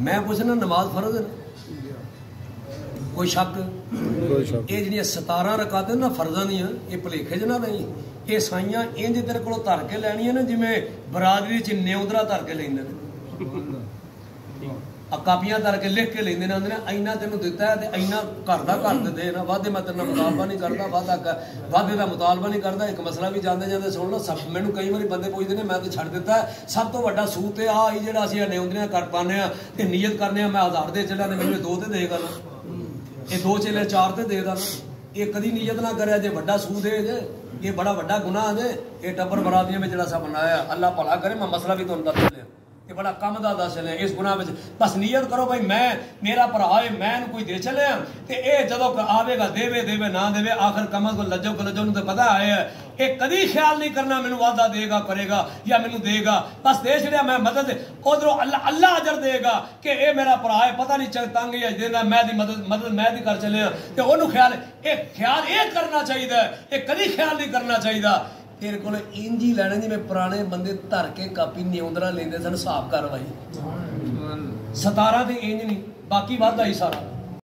मैं पुछना नमाज फर्ज है ना, कोई शक? ये जी 17 रकात ना फर्जा नहीं है, ये भुलेखे च ना नहीं। ये साइयां इंज तेरे को धर के लैनियां ने जिमें बरादरी च न्योदरा धर के लेंदे ने, कापियां धर के लिख के लेंदे ने, आंदे ने इन्ना तेनों दिता है ते इन्ना घर दा घर ते दे ना, वादे मैं तेरे नाल मुतालबा नहीं करदा, वादे दा मुतालबा नहीं करदा। एक मसला भी जांदे जांदे सुन लो, सब मैनूं कई बारी बंदे पुछदे ने, मैं तो छड्ड दिता है। सब तो वड्डा सूत है आ ही जिहड़ा असीं न्योदरियां कर पाने आ ते नियत करने आ मैं 1000 दे चलिया ते मैनूं 2 ते देगा ना, ये 2 चले 4 ते देगा ना। ये कदी नियत ना करे जे वड्डा सूद है जे, ये बड़ा वड्डा गुनाह है। ये टब्बर बरादियां में जिहड़ा सा बनाया, अल्लाह भला करे। मैं मसला भी तुहानूं दस दिया, ये बड़ा कम दा दस चले इस गुनाह में। बस नियत करो भाई मैं मेरा भरा है, मैं कोई दे चले ते ये जदों आवेगा देवे देवे ना देवे, आखिर कम को लज्जो तो पता है। ये कदी ख्याल नहीं करना मैनू वादा देगा करेगा या मैनू देगा, बस दे छड़िया मैं मदद, उधरों अल्लाह अजर देगा कि ये मेरा भरा है, पता नहीं तंग या देना मैं दी मदद मैं दी कर चले ते ओनू ख्याल ये करना चाहिए, ये कदी ख्याल नहीं करना चाहिए। तेरे को इंज ही लैने जिवें पुराने बंदे धर के कापी न्योंदरा लेंदे सन, हिसाब करवाई 17 ते इंज नहीं, बाकी वादा ही सारा।